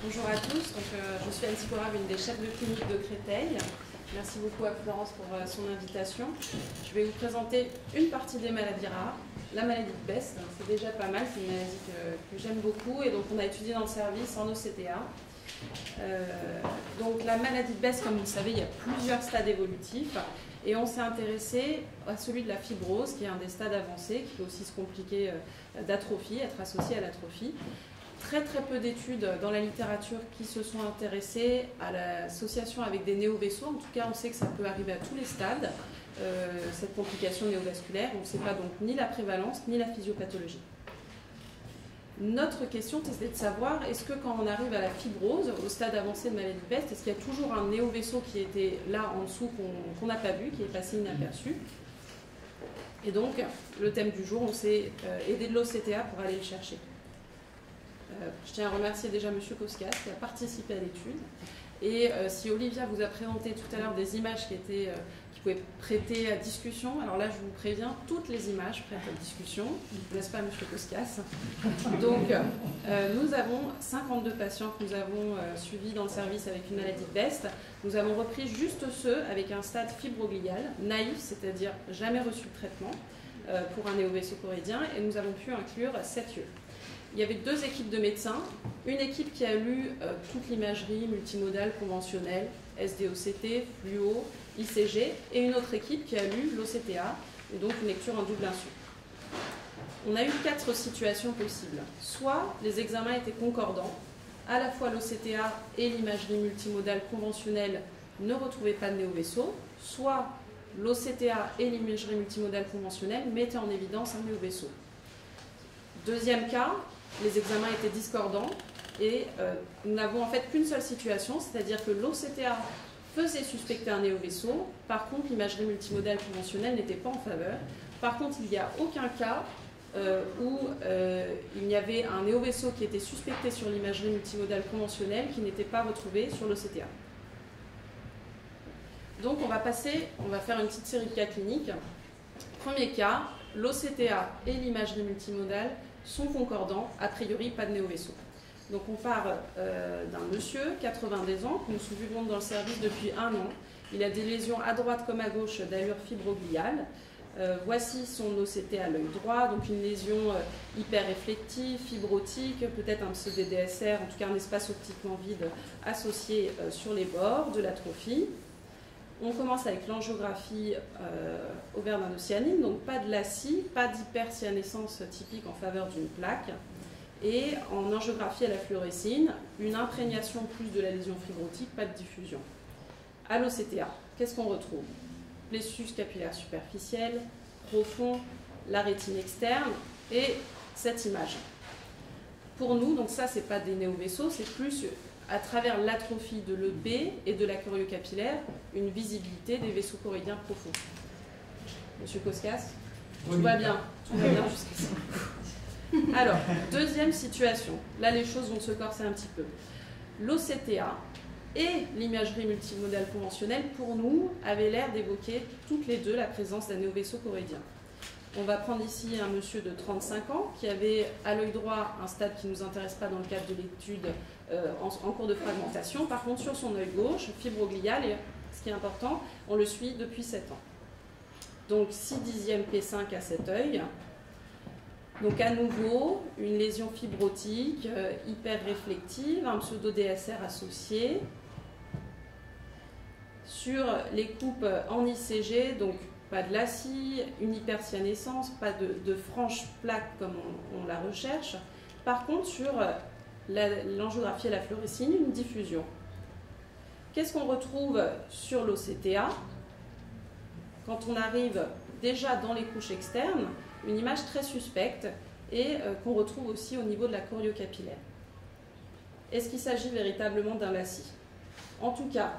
Bonjour à tous, je suis Anne Sikorab, une des chefs de clinique de Créteil. Merci beaucoup à Florence pour son invitation. Je vais vous présenter une partie des maladies rares, la maladie de Best. C'est déjà pas mal, c'est une maladie que j'aime beaucoup et donc on a étudié dans le service en OCTA. Donc la maladie de Best, comme vous le savez, il y a plusieurs stades évolutifs et on s'est intéressé à celui de la fibrose, qui est un des stades avancés, qui peut aussi se compliquer d'atrophie, être associé à l'atrophie. Très peu d'études dans la littérature qui se sont intéressées à l'association avec des néovaisseaux. En tout cas, on sait que ça peut arriver à tous les stades, cette complication néovasculaire. On ne sait pas donc ni la prévalence ni la physiopathologie. Notre question, c'est de savoir, est-ce que quand on arrive à la fibrose, au stade avancé de maladie de Best, est-ce qu'il y a toujours un néovaisseau qui était là en dessous qu'on n'a pas vu, qui est passé inaperçu? Et donc, le thème du jour, on s'est aidé de l'OCTA pour aller le chercher. Je tiens à remercier déjà M. Koskas qui a participé à l'étude. Et si Olivia vous a présenté tout à l'heure des images qui pouvaient prêter à discussion, alors là je vous préviens, toutes les images prêtent à discussion, n'est-ce pas M. Koskas? Donc nous avons 52 patients que nous avons suivis dans le service avec une maladie de Best. Nous avons repris juste ceux avec un stade fibroglial, naïf, c'est-à-dire jamais reçu de traitement pour un néovaisseau choroïdien, et nous avons pu inclure 7 yeux. Il y avait 2 équipes de médecins, une équipe qui a lu toute l'imagerie multimodale conventionnelle, SDOCT, fluo, ICG, et une autre équipe qui a lu l'OCTA, et donc une lecture en double insu. On a eu 4 situations possibles. Soit les examens étaient concordants, à la fois l'OCTA et l'imagerie multimodale conventionnelle ne retrouvaient pas de néovaisseau, soit l'OCTA et l'imagerie multimodale conventionnelle mettaient en évidence un néovaisseau. Deuxième cas, les examens étaient discordants et nous n'avons en fait qu'une seule situation, c'est-à-dire que l'OCTA faisait suspecter un néovaisseau, par contre l'imagerie multimodale conventionnelle n'était pas en faveur. Par contre, il n'y a aucun cas où il y avait un néovaisseau qui était suspecté sur l'imagerie multimodale conventionnelle qui n'était pas retrouvé sur l'OCTA. Donc on va faire une petite série de cas cliniques. Premier cas, l'OCTA et l'imagerie multimodale sont concordants, a priori pas de néovaisseau. Donc on part d'un monsieur, 90 ans, que nous suivons dans le service depuis 1 an. Il a des lésions à droite comme à gauche d'allure fibrogliale. Voici son OCT à l'œil droit, donc une lésion hyperréflective, fibrotique, peut-être un pseudo-DSR, en tout cas un espace optiquement vide associé sur les bords, de l'atrophie. On commence avec l'angiographie ovaire d'indocyanine, donc pas de LACI, pas d'hypercyanescence typique en faveur d'une plaque. Et en angiographie à la fluorescine, une imprégnation plus de la lésion fibrotique, pas de diffusion. À l'OCTA, qu'est-ce qu'on retrouve? Plexus capillaire superficiel, profond, la rétine externe et cette image. Pour nous, donc ça, c'est pas des néovaisseaux, c'est plus à travers l'atrophie de l'EB et de la choriocapillaire, une visibilité des vaisseaux choroïdiens profonds. Monsieur Koskas, tout va bien jusqu'ici. Alors, deuxième situation. Là, les choses vont se corser un petit peu. L'OCTA et l'imagerie multimodale conventionnelle, pour nous, avaient l'air d'évoquer toutes les deux la présence d'un néovaisseau choroïdien. On va prendre ici un monsieur de 35 ans qui avait à l'œil droit un stade qui ne nous intéresse pas dans le cadre de l'étude en cours de fragmentation. Par contre, sur son œil gauche, fibroglial, et ce qui est important, on le suit depuis 7 ans. Donc 6/10 P5 à cet œil. Donc à nouveau, une lésion fibrotique, hyper-réflective, un pseudo-DSR associé. Sur les coupes en ICG, donc pas de LACI, une hypercyanescence, pas de franche plaque comme on la recherche. Par contre, sur l'angiographie à la fluorescine, une diffusion. Qu'est-ce qu'on retrouve sur l'OCTA? Quand on arrive déjà dans les couches externes, une image très suspecte et qu'on retrouve aussi au niveau de la choriocapillaire. Est-ce qu'il s'agit véritablement d'un LACI? En tout cas,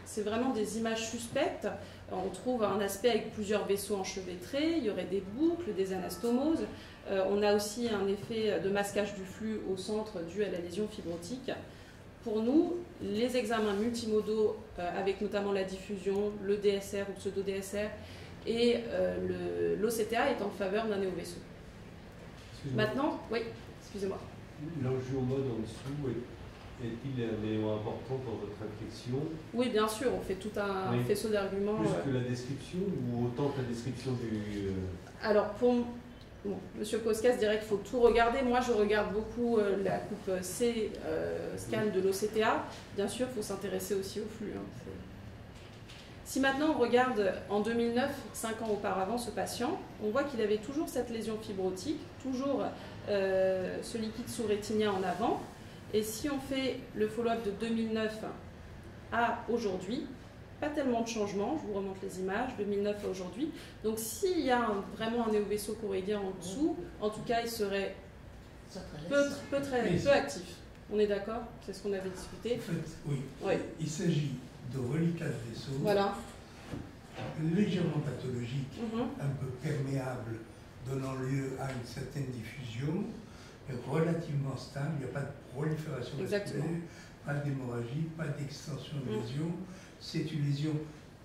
c'est vraiment des images suspectes. On trouve un aspect avec plusieurs vaisseaux enchevêtrés, il y aurait des boucles, des anastomoses. On a aussi un effet de masquage du flux au centre dû à la lésion fibrotique. Pour nous, les examens multimodaux, avec notamment la diffusion, le DSR ou pseudo-DSR, et l'OCTA est en faveur d'un néovaisseau. Maintenant, oui, excusez-moi. L'angiomode en dessous est-il un élément important dans votre réflexion? Oui, bien sûr, on fait tout un faisceau d'arguments. Plus que la description ou autant que la description du... Alors, pour Monsieur Koskas dirait qu'il faut tout regarder. Moi, je regarde beaucoup la coupe C scan de l'OCTA. Bien sûr, il faut s'intéresser aussi au flux. Si maintenant on regarde en 2009, 5 ans auparavant, ce patient, on voit qu'il avait toujours cette lésion fibrotique, toujours ce liquide sous-rétinien en avant. Et si on fait le follow-up de 2009 à aujourd'hui, pas tellement de changements, je vous remonte les images, 2009 à aujourd'hui. Donc s'il y a vraiment un néovaisseau choroïdien en dessous, en tout cas il serait peu actif. On est d'accord? C'est ce qu'on avait discuté. En fait, oui. Il s'agit de reliquats de vaisseaux, voilà, légèrement pathologiques, un peu perméables, donnant lieu à une certaine diffusion, mais relativement stable. Il n'y a pas de prolifération vasculaire, pas d'hémorragie, pas d'extension de lésion. C'est une lésion,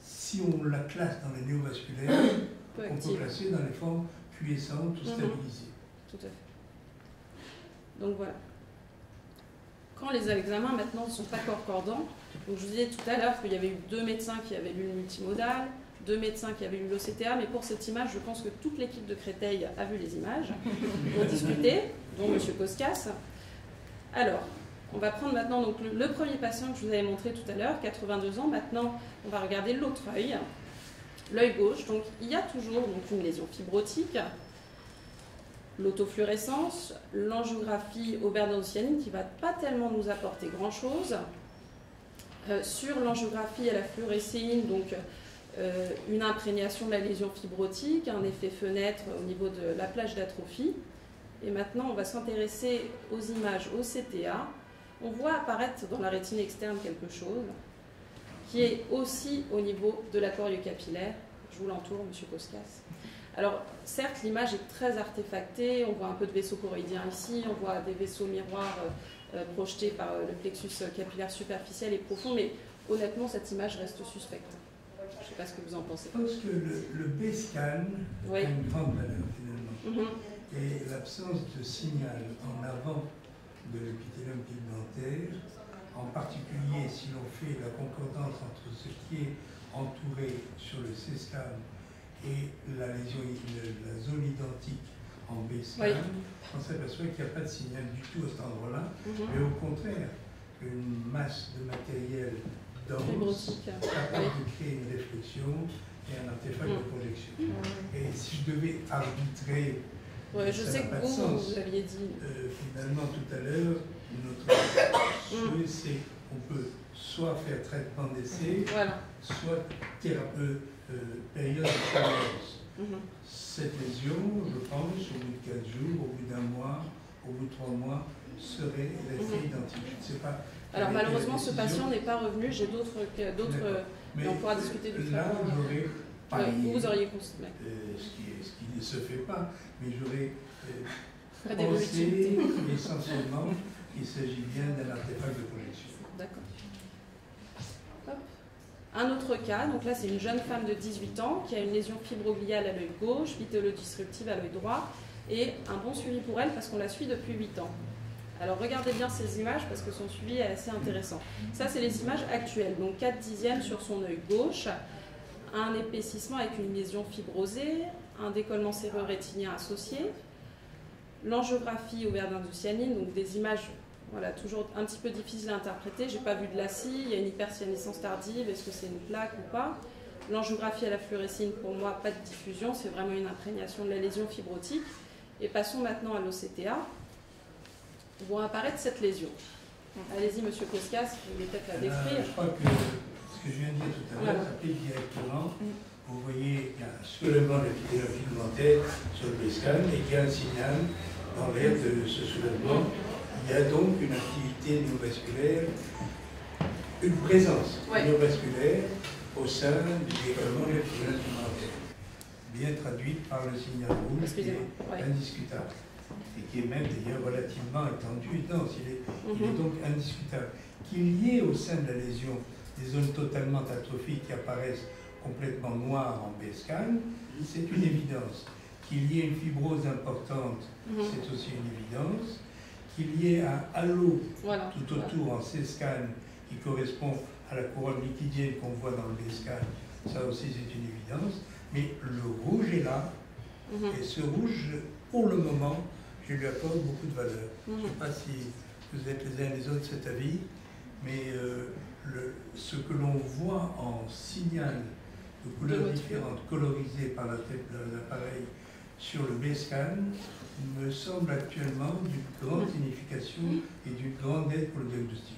si on la classe dans les néovasculaires, on peut classer dans les formes quiescentes ou stabilisées. Tout à fait. Donc voilà. Quand les examens maintenant ne sont pas concordants, donc je vous disais tout à l'heure qu'il y avait eu 2 médecins qui avaient lu le multimodal, 2 médecins qui avaient lu l'OCTA, mais pour cette image, je pense que toute l'équipe de Créteil a vu les images, ont discuté, dont M. Koskas. Alors, on va prendre maintenant donc, le premier patient que je vous avais montré tout à l'heure, 82 ans. Maintenant, on va regarder l'autre œil, l'œil gauche. Donc, il y a toujours donc, une lésion fibrotique, l'autofluorescence, l'angiographie aubert-densocyanine qui ne va pas tellement nous apporter grand-chose. Sur l'angiographie à la fluorescéine, donc une imprégnation de la lésion fibrotique, un effet fenêtre au niveau de la plage d'atrophie. Et maintenant, on va s'intéresser aux images OCTA. On voit apparaître dans la rétine externe quelque chose qui est aussi au niveau de la choriocapillaire. Je vous l'entoure, M. Koskas. Alors, certes, l'image est très artefactée. On voit un peu de vaisseau choroïdien ici. On voit des vaisseaux miroirs projetés par le plexus capillaire superficiel et profond. Mais honnêtement, cette image reste suspecte. Je ne sais pas ce que vous en pensez. Je pense que le B-scan a une grande valeur, finalement. Et l'absence de signal en avant de l'épithélium pigmentaire, en particulier si l'on fait la concordance entre ce qui est entouré sur le C-scan et la lésion, la zone identique en B-scan, on s'aperçoit qu'il n'y a pas de signal du tout à cet endroit-là, mais au contraire, une masse de matériel dense, capable de créer une réflexion et un artefact de projection. Et si je devais arbitrer, je sais que vous l'aviez dit. Finalement, tout à l'heure, notre souhait, c'est qu'on peut soit faire traitement d'essai, soit période de tolerance. Cette lésion, je pense, au bout de 4 jours, au bout d'1 mois, au bout de 3 mois, serait l'effet identique. Je ne sais pas. Alors malheureusement, ce patient n'est pas revenu. J'ai d'autres, mais on pourra discuter du là, j'aurais parié. Vous auriez consommé. Ce qui ne se fait pas, mais j'aurais pensé essentiellement qu'il s'agit bien d'un artefact de projection. D'accord. Un autre cas, donc là c'est une jeune femme de 18 ans qui a une lésion fibrogliale à l'œil gauche, vitélo-disruptive à l'œil droit, et un bon suivi pour elle parce qu'on la suit depuis 8 ans. Alors regardez bien ces images parce que son suivi est assez intéressant. Ça c'est les images actuelles, donc 4/10 sur son œil gauche, un épaississement avec une lésion fibrosée, un décollement séreux-rétinien associé, l'angiographie aubert-d'indocyanine, donc des images toujours un petit peu difficiles à interpréter. J'ai pas vu de lacis, il y a une hypercyanescence tardive, est-ce que c'est une plaque ou pas? L'angiographie à la fluorescine, pour moi, pas de diffusion, c'est vraiment une imprégnation de la lésion fibrotique. Et passons maintenant à l'OCTA. Vont apparaître cette lésion. Allez-y, M. Koskas, vous voulez peut-être la décrire. Je crois que ce que je viens de dire tout à l'heure s'applique directement. Vous voyez, il y a un soulèvement de l'épithélium pigmentaire sur le B-scan et il y a un signal dans l'air de ce soulèvement. Il y a donc une activité néovasculaire, une présence néovasculaire au sein du décollement de l'épithélium pigmentaire, bien traduite par le signal rouge qui est indiscutable. Et qui est même d'ailleurs relativement étendu et dense. Il est donc indiscutable. Qu'il y ait au sein de la lésion des zones totalement atrophiques qui apparaissent complètement noires en B-scan, c'est une évidence. Qu'il y ait une fibrose importante, c'est aussi une évidence. qu'il y ait un halo voilà, tout autour en C-scan qui correspond à la couronne liquidienne qu'on voit dans le B-scan, ça aussi c'est une évidence. Mais le rouge est là, et ce rouge, pour le moment, je lui accorde beaucoup de valeur. Je ne sais pas si vous êtes les uns et les autres cet avis, mais ce que l'on voit en signal de couleurs différentes, colorisées par l'appareil sur le B-scan, me semble actuellement d'une grande signification et d'une grande aide pour le diagnostic.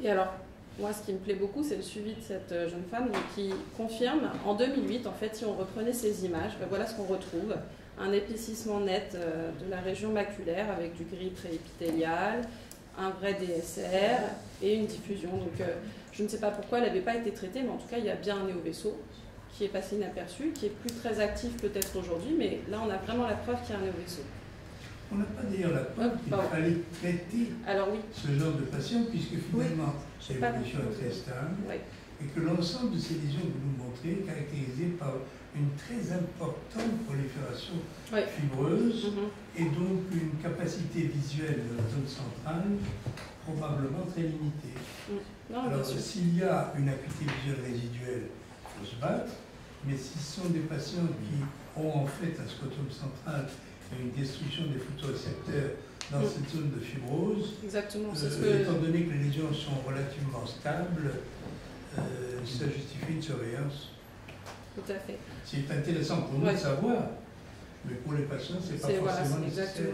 Et alors, moi, ce qui me plaît beaucoup, c'est le suivi de cette jeune femme qui confirme, en 2008, en fait, si on reprenait ces images, ben voilà ce qu'on retrouve. Un épaississement net de la région maculaire avec du gris préépithélial, un vrai DSR et une diffusion. Donc, je ne sais pas pourquoi elle n'avait pas été traitée, mais en tout cas, il y a bien un néovaisseau qui est passé inaperçu, qui est plus très actif peut-être aujourd'hui, mais là, on a vraiment la preuve qu'il y a un néovaisseau. On n'a pas d'ailleurs la preuve qu'il fallait traiter ce genre de patient, puisque finalement, l'évolution est très stable, et que l'ensemble de ces lésions que vous nous montrez est caractérisé par une très importante prolifération fibreuse, et donc une capacité visuelle de la zone centrale probablement très limitée. Alors, s'il y a une acuité visuelle résiduelle, il faut se battre, mais si ce sont des patients qui ont en fait un scrotum central et une destruction des photorécepteurs dans cette zone de fibrose, étant donné que les lésions sont relativement stables, ça justifie une surveillance. Tout à fait. C'est intéressant pour nous de savoir, mais pour les patients, c'est pas forcément nécessaire.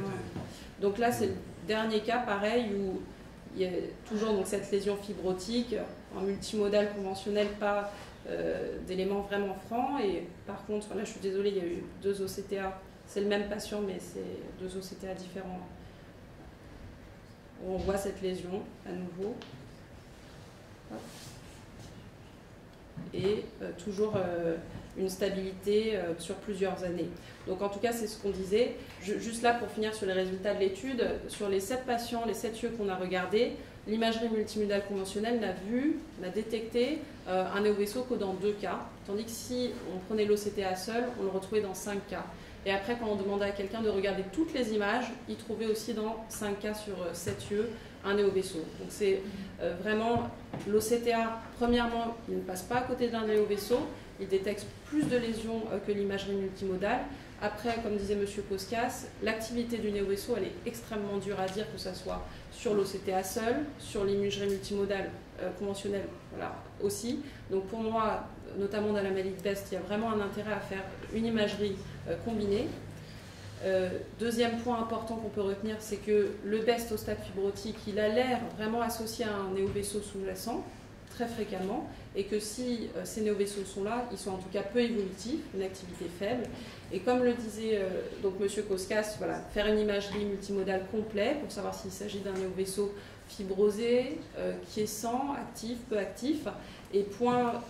Donc là, c'est le dernier cas, pareil, où il y a toujours donc, cette lésion fibrotique, en multimodal conventionnel, pas d'éléments vraiment francs. Et par contre, là, je suis désolée, il y a eu 2 OCTA. C'est le même patient, mais c'est 2 OCTA différents. On voit cette lésion à nouveau. Et toujours une stabilité sur plusieurs années. Donc en tout cas, c'est ce qu'on disait. Juste là, pour finir sur les résultats de l'étude, sur les 7 patients, les 7 yeux qu'on a regardés, l'imagerie multimodale conventionnelle n'a détecté un néovaisseau que dans 2 cas, tandis que si on prenait l'OCTA seul, on le retrouvait dans 5 cas. Et après, quand on demandait à quelqu'un de regarder toutes les images, il trouvait aussi dans 5 cas sur 7 yeux un néovaisseau. Donc c'est vraiment l'OCTA, premièrement, il ne passe pas à côté d'un néovaisseau, il détecte plus de lésions que l'imagerie multimodale. Après, comme disait M. Koskas, l'activité du néovaisseau, elle est extrêmement dure à dire, que ce soit sur l'OCTA seul, sur l'imagerie multimodale conventionnelle voilà, aussi. Donc pour moi, notamment dans la maladie de Best, il y a vraiment un intérêt à faire une imagerie combinée. Deuxième point important qu'on peut retenir, c'est que le Best au stade fibrotique, il a l'air vraiment associé à un néovaisseau sous-jacent, très fréquemment, et que si ces néovaisseaux sont là, ils sont en tout cas peu évolutifs, une activité faible. Et comme le disait donc M. Koskas, voilà, faire une imagerie multimodale complète pour savoir s'il s'agit d'un néovaisseau fibrosé, quiescent, actif, peu actif. Et point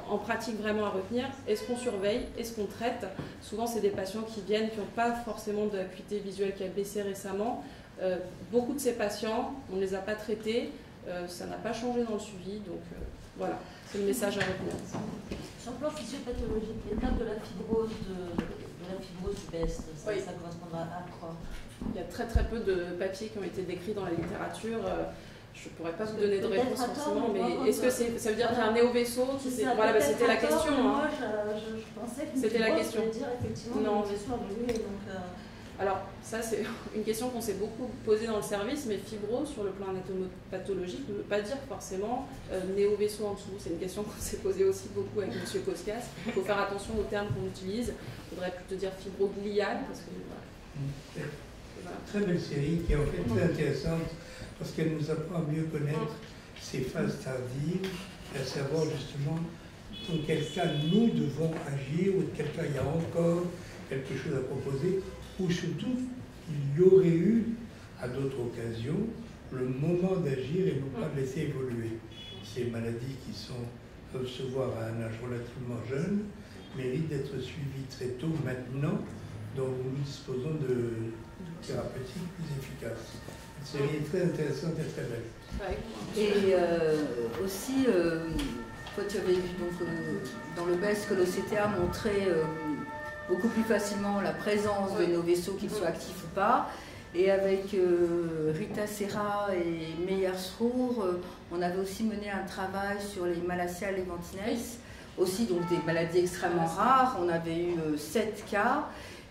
en pratique vraiment à retenir, est-ce qu'on surveille, est-ce qu'on traite? Souvent, c'est des patients qui viennent, qui n'ont pas forcément d'acuité visuelle qui a baissé récemment. Beaucoup de ces patients, on ne les a pas traités, ça n'a pas changé dans le suivi, donc voilà, c'est le message à retenir. Sur le plan physiopathologique, l'étape de la fibrose du BEST, ça correspondra à quoi? Il y a très très peu de papiers qui ont été décrits dans la littérature. Je ne pourrais pas vous donner de réponse forcément, mais est-ce que ça veut dire qu'il y a un néovaisseau? Voilà, c'était la question. Moi, je pensais que c'était la question. dire effectivement non, alors, ça, c'est une question qu'on s'est beaucoup posée dans le service, mais fibro, sur le plan anatomopathologique, ne veut pas dire forcément néovaisseau en dessous. C'est une question qu'on s'est posée aussi beaucoup avec M. Koskas. Il faut faire attention aux termes qu'on utilise. Il faudrait plutôt dire fibroglial, parce que voilà. Très belle série qui est en fait très intéressante parce qu'elle nous apprend à mieux connaître ces phases tardives et à savoir justement dans quel cas nous devons agir ou dans quel cas il y a encore quelque chose à proposer ou surtout il y aurait eu à d'autres occasions le moment d'agir et non pas de laisser évoluer. Ces maladies qui peuvent se voir à un âge relativement jeune méritent d'être suivies très tôt maintenant, dont nous disposons de thérapeutiques plus efficaces. Cette série est très intéressante et très belle. Et aussi, toi tu avais vu donc, dans le BEST que l'OCTA montrait beaucoup plus facilement la présence de nos vaisseaux, qu'ils soient actifs ou pas. Et avec Rita Serra et Meyersrour, on avait aussi mené un travail sur les Malacia levantines, aussi donc des maladies extrêmement rares. On avait eu 7 cas.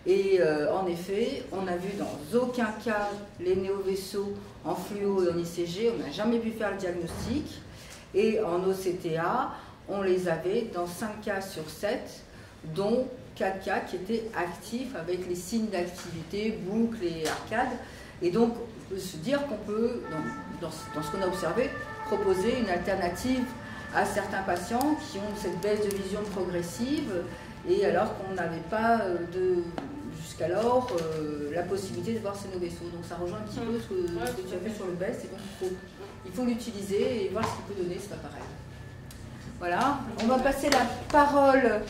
Et en effet, on n'a vu dans aucun cas les néovaisseaux en fluo et en ICG, on n'a jamais pu faire le diagnostic. Et en OCTA, on les avait dans 5 cas sur 7, dont 4 cas qui étaient actifs avec les signes d'activité, boucles et arcades. Et donc, on peut se dire qu'on peut, dans ce qu'on a observé, proposer une alternative à certains patients qui ont cette baisse de vision progressive, et alors qu'on n'avait pas jusqu'alors la possibilité de voir ces vaisseaux. Donc ça rejoint un petit peu ce que tu as vu sur le BEST, et donc il faut l'utiliser et voir ce qu'il peut donner cet appareil. Voilà, on va passer la parole